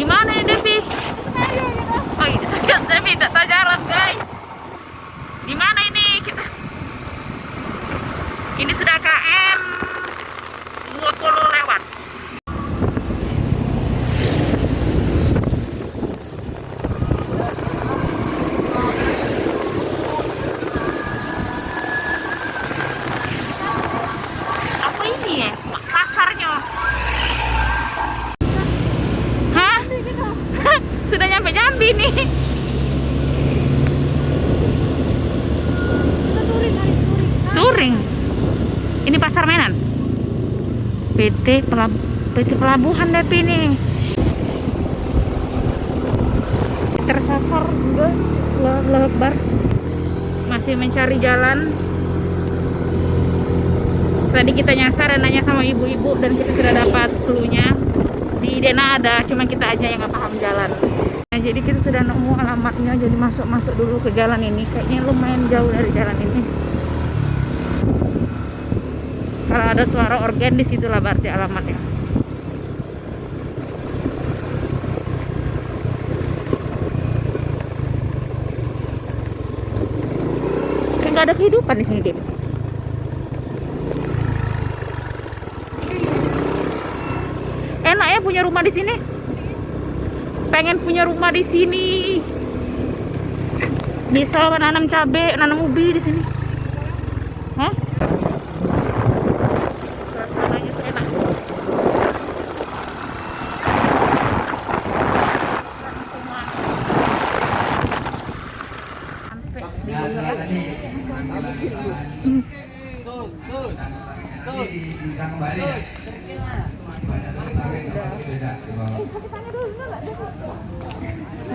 Di mana ya Devi? Oh ini sudah Devi tidak tahu jalan guys. Di mana ini kita? Ini sudah KM 20 lewat. Apa ini ya? Pasarnya. Hah? Sudah nyampe Jambi nih. Touring. Ini pasar mainan. PT Pelabuhan Depi nih. Tersasar juga. Allahu Akbar. Masih mencari jalan. Tadi kita nyasar dan nanya sama ibu-ibu dan kita sudah dapat clue-nya. Di Dena ada, cuma kita aja yang nggak paham jalan. Nah, jadi kita sudah nemu alamatnya, jadi masuk dulu ke jalan ini. Kayaknya lumayan jauh dari jalan ini. Kalau ada suara organ di situlah berarti alamatnya. Kayak nggak ada kehidupan di sini, Dim. Enak ya punya rumah di sini. Pengen punya rumah di sini. Bisa menanam cabai, nanam ubi di sini. Hah? Suasananya tuh enak.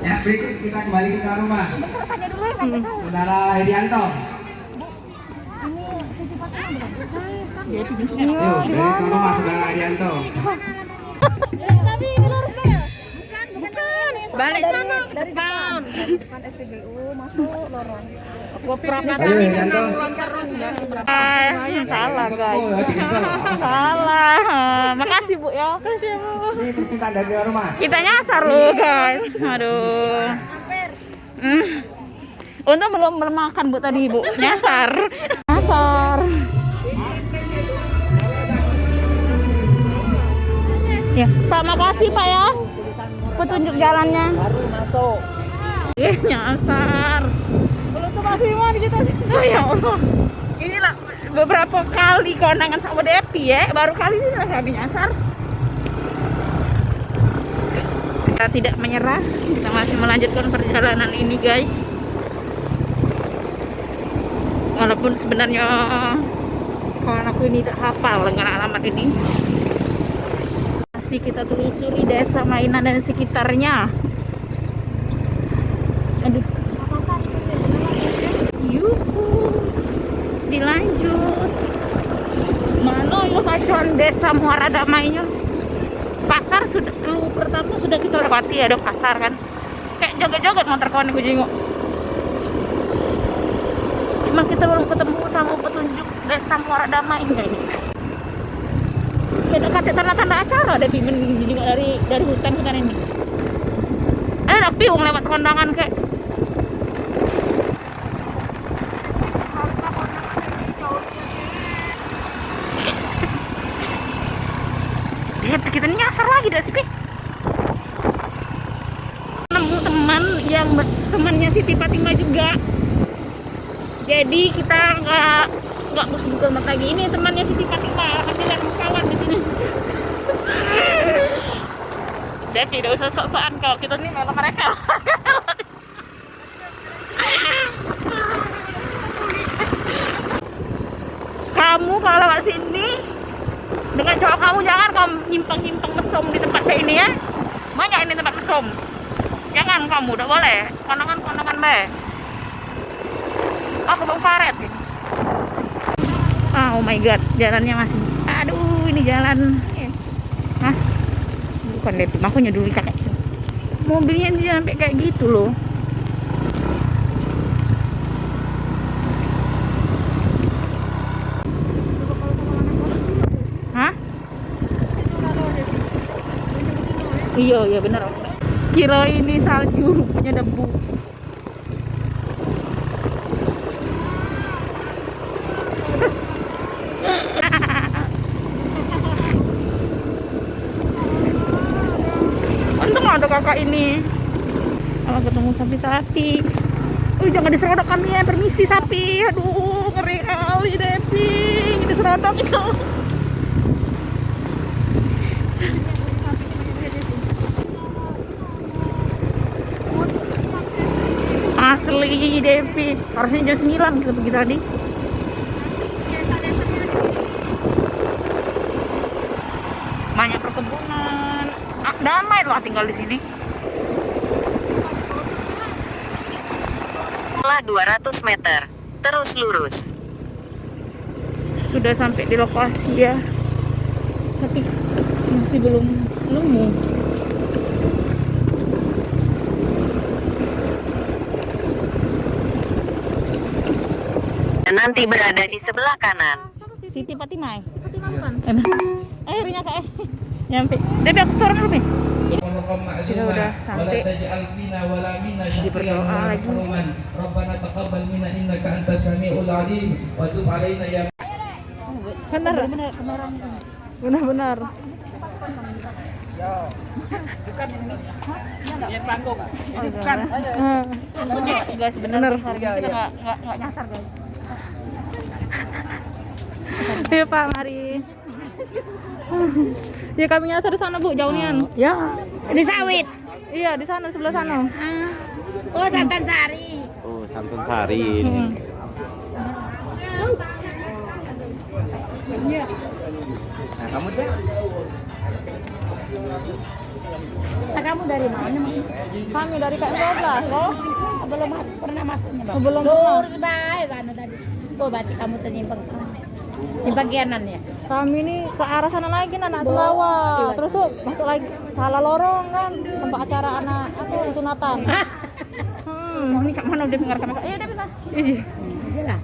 Ya, berikut kita kembali ke rumah. Saudara Hedianto. Yuk, dari rumah Saudara Hedianto. Tapi ini lurus ya? Bukan. Balik sana ke depan. Depan SPBU masuk lorong. Ayo Hedianto. Salah guys. Salah. Makasih Bu ya. Makasih ya Bu. Ini permintaan dari rumah. Kita nyasar loh guys. Aduh. Untung belum makan Bu tadi Bu. Nyasar. Nyasar. Ya, Pak makasih Pak ya. Petunjuk jalannya. Baru masuk. Nyasar. Belum tuh masih mana kita? Oh ya Allah. Inilah beberapa kali kondangan sama Depi ya. Baru kali ini lah kami nyasar. Kita tidak menyerah. Kita masih melanjutkan perjalanan ini guys. Walaupun sebenarnya kawan aku ini tak hafal dengan alamat ini. Masih kita telusuri desa mainan dan sekitarnya. Aduh. Yuhu. Dilanjut. Mana ya kacuan desa Muara Damainya? Pasar sudah clue pertama sudah kita lewati, ada pasar kan. Kayak joget-joget motor kawan aku jenguk. Cuma kita belum ketemu sama petunjuk desa Muara Damai ini. Kita kata tanda-tanda acara deh juga dari hutan ini. Ada piung lewat kondangan kayak. Kita nyasar lagi dah sih. Nemu teman yang temannya Siti Fatimah juga. Jadi kita nggak bukan lagi ini temannya Siti Fatimah. Alhamdulillah kawan di sini. Devi udah usah sok-sokan kau, kita nih malah mereka. Kamu kalau lewat sini dengan cowok kamu jangan kamu nyimpang-nyimpang mesum di tempat saya ini ya. Banyak ini tempat mesum. Jangan kamu, udah boleh. Kondangan be. Aku bang paret ini. Oh my god, jalannya masih. Aduh, ini jalan. Hah? Bukan deh, makanya dulu kakek. Mobilnya dia sampai kayak gitu loh. Hah? Iya benar. Kira ini salju punya debu. Untung ada kakak ini. Kalau ketemu sapi-sapi. Jangan diserodok kami ya, permisi sapi. Aduh, ngeri kali Devi. Diserodok itu. Asli Devi, harusnya jam 9 kita pergi tadi. Banyak perkebunan. Damai loh tinggal di sini. Setelah 200 meter, terus lurus. Sudah sampai di lokasi ya. Tapi masih belum nemu. Dan nanti berada di sebelah kanan. Siti Fatimah. Akhirnya kak nyampe. Devi aku turun dulu nih. Kita udah sampai. Di berdoa lagi. Benar. Guys, benar. Kita nggak nyasar guys. Ayo Pak, mari. Ya kami nyasar di sana Bu, jauhnian. Ya. Di sawit. Iya di sana sebelah sana. Oh, santan sari. Oh, santan sari ini. Nah, kamu deh. Kamu dari mana? Kami dari KM12 loh. Belum pernah masuknya, Bang. Belum Lurus baik sana tadi. Oh, berarti kamu ternyimpang sana. Di bagianan ya. Kami ini ke arah sana lagi anak Sulawa. Terus tuh masuk lagi salah lorong kan tempat acara anak sunatan. Ini cak mana udah dengar kamera? Iya, udah bisa. Iya. Aja lah.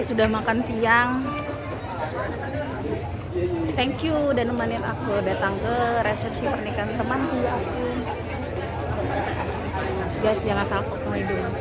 Sudah makan siang. Thank you udah nemenin aku datang ke resepsi pernikahan temanku aku. Guys, jangan salpok sama hidung.